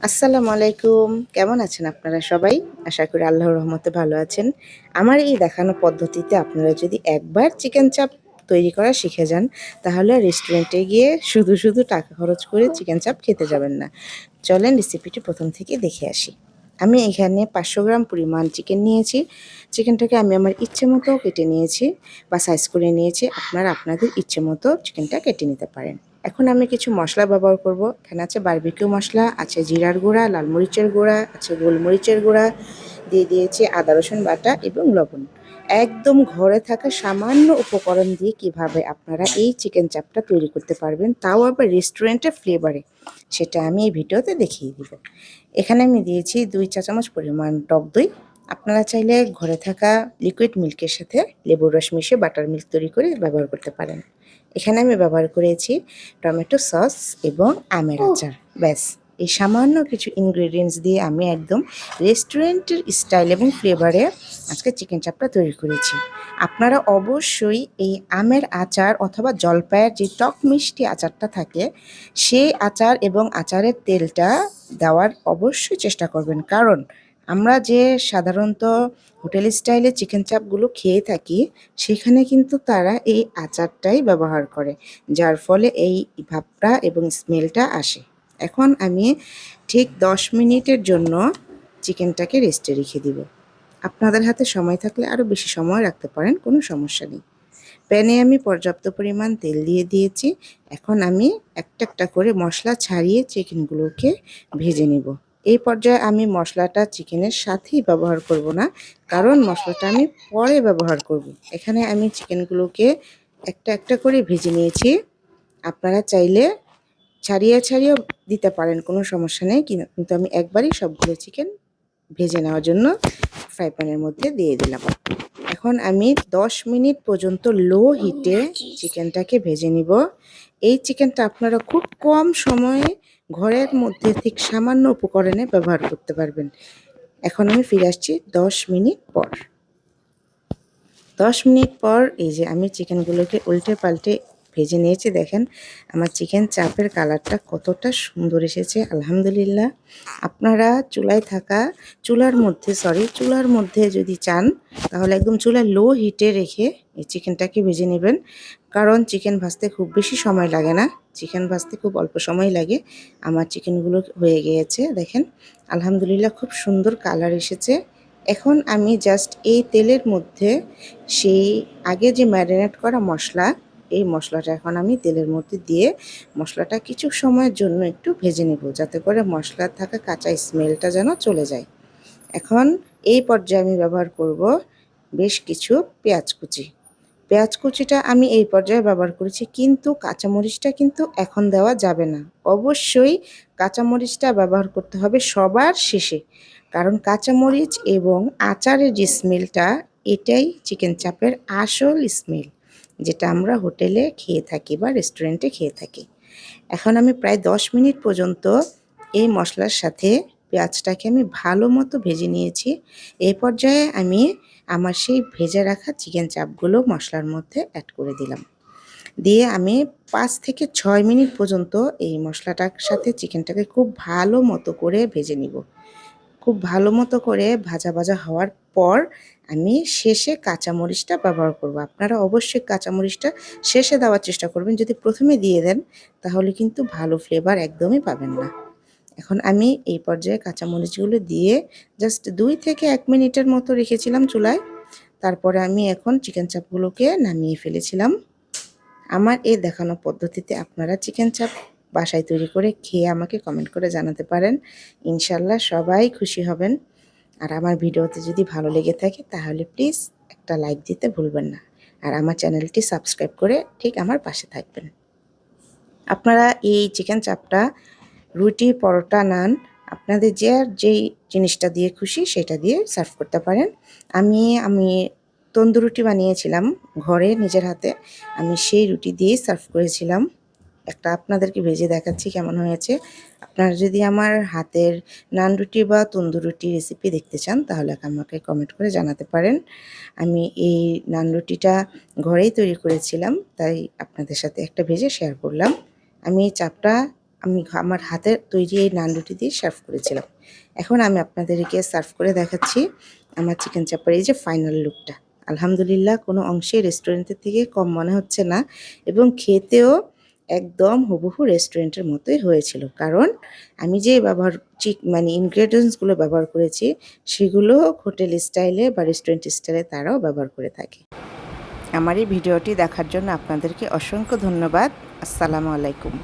আসসালামু আলাইকুম। কেমন আছেন আপনারা সবাই? আশা করি আল্লাহর রহমতে ভালো আছেন। আমার এই দেখানো পদ্ধতিতে আপনারা যদি একবার চিকেন চাপ তৈরি করা শিখে যান, তাহলে আর রেস্টুরেন্টে গিয়ে শুধু টাকা খরচ করে চিকেন চাপ খেতে যাবেন না। চলেন রেসিপিটি প্রথম থেকে দেখে আসি। আমি এখানে ৫০০ গ্রাম পরিমাণ চিকেন নিয়েছি। চিকেনটাকে আমি আমার ইচ্ছে মতো কেটে নিয়েছি বা সাইজ করে নিয়েছি। আপনারা আপনাদের ইচ্ছে মতো চিকেনটা কেটে নিতে পারেন। এখন আমি কিছু মশলা ব্যবহার করব। এখানে আছে বারবিকিউ মশলা, আছে জিরার গুঁড়া, লাল মরিচের গুঁড়া, আছে গোলমরিচের গুঁড়া, দিয়ে দিয়েছি আদা রসুন বাটা এবং লবণ। একদম ঘরে থাকা সামান্য উপকরণ দিয়ে কিভাবে আপনারা এই চিকেন চাপটা তৈরি করতে পারবেন, তাও আবার রেস্টুরেন্টের ফ্লেভারে, সেটা আমি এই ভিডিওতে দেখিয়ে দিব। এখানে আমি দিয়েছি ২ চা চামচ পরিমাণ টক দই। আপনারা চাইলে ঘরে থাকা লিকুইড মিল্কের সাথে লেবুর রস মিশিয়ে বাটার মিল্ক তৈরি করে ব্যবহার করতে পারেন। এখানে আমি ব্যবহার করেছি টমেটো সস এবং আমের আচার। ব্যাস, এই সামান্য কিছু ইনগ্রেডিয়েন্টস দিয়ে আমি একদম রেস্টুরেন্টের স্টাইল এবং ফ্লেভারে আজকে চিকেন চাপটা তৈরি করেছি। আপনারা অবশ্যই এই আমের আচার অথবা জলপাইয়ের যে টক মিষ্টি আচারটা থাকে, সেই আচার এবং আচারের তেলটা দেওয়ার অবশ্যই চেষ্টা করবেন। কারণ আমরা যে সাধারণত হোটেল স্টাইলে চিকেন চাপগুলো খেয়ে থাকি, সেখানে কিন্তু তারা এই আচারটাই ব্যবহার করে, যার ফলে এই ভাবটা এবং স্মেলটা আসে। এখন আমি ঠিক ১০ মিনিটের জন্য চিকেনটাকে রেস্টে রেখে দিব। আপনাদের হাতে সময় থাকলে আরও বেশি সময় রাখতে পারেন, কোনো সমস্যা নেই। প্যানে আমি পর্যাপ্ত পরিমাণ তেল দিয়ে দিয়েছি। এখন আমি একটা করে মশলা ছাড়িয়ে চিকেনগুলোকে ভেজে নিব। এই পর্যায়ে আমি মশলাটা চিকেনের সাথেই ব্যবহার করব না, কারণ মশলাটা আমি পরে ব্যবহার করব। এখানে আমি চিকেনগুলোকে একটা করে ভেজে নিয়েছি। আপনারা চাইলে ছাড়িয়েও দিতে পারেন, কোনো সমস্যা নেই। কিন্তু আমি একবারই সবগুলো চিকেন ভেজে নেওয়ার জন্য ফ্রাই প্যানের মধ্যে দিয়ে দিলাম। এখন আমি ১০ মিনিট পর্যন্ত লো হিটে চিকেনটাকে ভেজে নিব। এই চিকেনটা আপনারা খুব কম সময়ে ঘরের মধ্যে ঠিক সামান্য উপকরণে ব্যবহার করতে পারবেন। এখন আমি ফিরে আসছি ১০ মিনিট পর। ১০ মিনিট পর এই যে আমি চিকেনগুলোকে উল্টে পাল্টে ভেজে নিয়েছি। দেখেন আমার চিকেন চাপের কালারটা কতটা সুন্দর এসেছে, আলহামদুলিল্লাহ। আপনারা চুলার মধ্যে যদি চান, তাহলে একদম চুলা লো হিটে রেখে এই চিকেনটাকে ভেজে নেবেন। কারণ চিকেন ভাজতে খুব বেশি সময় লাগে না, চিকেন ভাজতে খুব অল্প সময় লাগে। আমার চিকেনগুলো হয়ে গিয়েছে, দেখেন আলহামদুলিল্লাহ খুব সুন্দর কালার এসেছে। এখন আমি জাস্ট এই তেলের মধ্যে সেই আগে যে ম্যারিনেট করা মশলা, এই মশলাটা এখন আমি তেলের মধ্যে দিয়ে মশলাটা কিছু সময়ের জন্য একটু ভেজে নেব, যাতে করে মশলার থাকা কাঁচা স্মেলটা যেন চলে যায়। এখন এই পর্যায়ে আমি ব্যবহার করব বেশ কিছু পেঁয়াজ কুচি। পেঁয়াজ কুচিটা আমি এই পর্যায়ে ব্যবহার করেছি, কিন্তু কাঁচামরিচটা কিন্তু এখন দেওয়া যাবে না। অবশ্যই কাঁচামরিচটা ব্যবহার করতে হবে সবার শেষে, কারণ কাঁচামরিচ এবং আচারের যে স্মেলটা, এটাই চিকেন চাপের আসল স্মেল, যেটা আমরা হোটেলে খেয়ে থাকি বা রেস্টুরেন্টে খেয়ে থাকি। এখন আমি প্রায় ১০ মিনিট পর্যন্ত এই মশলার সাথে পেঁয়াজটাকে আমি ভালো মতো ভেজে নিয়েছি। এই পর্যায়ে আমি আমার সেই ভেজে রাখা চিকেন চাপগুলো মশলার মধ্যে অ্যাড করে দিলাম। দিয়ে আমি ৫ থেকে ৬ মিনিট পর্যন্ত এই মশলাটার সাথে চিকেনটাকে খুব ভালো মতো করে ভেজে নিব। খুব ভালো মতো করে ভাজা হওয়ার পর আমি শেষে কাঁচামরিচটা ব্যবহার করব। আপনারা অবশ্যই কাঁচামরিচটা শেষে দেওয়ার চেষ্টা করবেন। যদি প্রথমে দিয়ে দেন, তাহলে কিন্তু ভালো ফ্লেভার একদমই পাবেন না। এখন আমি এই পর্যায়ে কাঁচামরিচগুলো দিয়ে জাস্ট ২ থেকে ১ মিনিটের মতো রেখেছিলাম চুলায়। তারপরে আমি এখন চিকেন চাপগুলোকে নামিয়ে ফেলেছিলাম। আমার এই দেখানো পদ্ধতিতে আপনারা চিকেন চাপ বাসায় তৈরি করে খেয়ে আমাকে কমেন্ট করে জানাতে পারেন। ইনশাল্লাহ সবাই খুশি হবেন। আর আমার ভিডিওতে যদি ভালো লেগে থাকে, তাহলে প্লিজ একটা লাইক দিতে ভুলবেন না। আর আমার চ্যানেলটি সাবস্ক্রাইব করে ঠিক আমার পাশে থাকবেন। আপনারা এই চিকেন চাপটা রুটি, পরোটা, নান, আপনাদের যেই জিনিসটা দিয়ে খুশি সেটা দিয়ে সার্ভ করতে পারেন। আমি তন্দুর রুটি বানিয়েছিলাম ঘরে নিজের হাতে। আমি সেই রুটি দিয়েই সার্ভ করেছিলাম। একটা আপনাদেরকে ভেজে দেখাচ্ছি কেমন হয়েছে। আপনারা যদি আমার হাতের নান রুটি বা তন্দুর রুটি রেসিপি দেখতে চান, তাহলে আমাকে কমেন্ট করে জানাতে পারেন। আমি এই নান রুটিটা ঘরেই তৈরি করেছিলাম, তাই আপনাদের সাথে একটা ভেজে শেয়ার করলাম। আমি এই চাপটা আমি আমার হাতের তৈরি এই নান রুটি দিয়ে সার্ভ করেছিলাম। এখন আমি আপনাদেরকে সার্ভ করে দেখাচ্ছি আমার চিকেন চাপের এই যে ফাইনাল লুকটা। আলহামদুলিল্লাহ কোনো অংশে রেস্টুরেন্টের থেকে কম মনে হচ্ছে না এবং খেতেও একদম হুবহু রেস্টুরেন্টের মতোই হয়েছিল। কারণ আমি যে মানে ইনগ্রেডিয়েন্টসগুলো ব্যবহার করেছি সেগুলো হোটেল স্টাইলে বা রেস্টুরেন্ট স্টাইলে তারাও ব্যবহার করে থাকে। আমার এই ভিডিওটি দেখার জন্য আপনাদেরকে অসংখ্য ধন্যবাদ। আসসালামু আলাইকুম।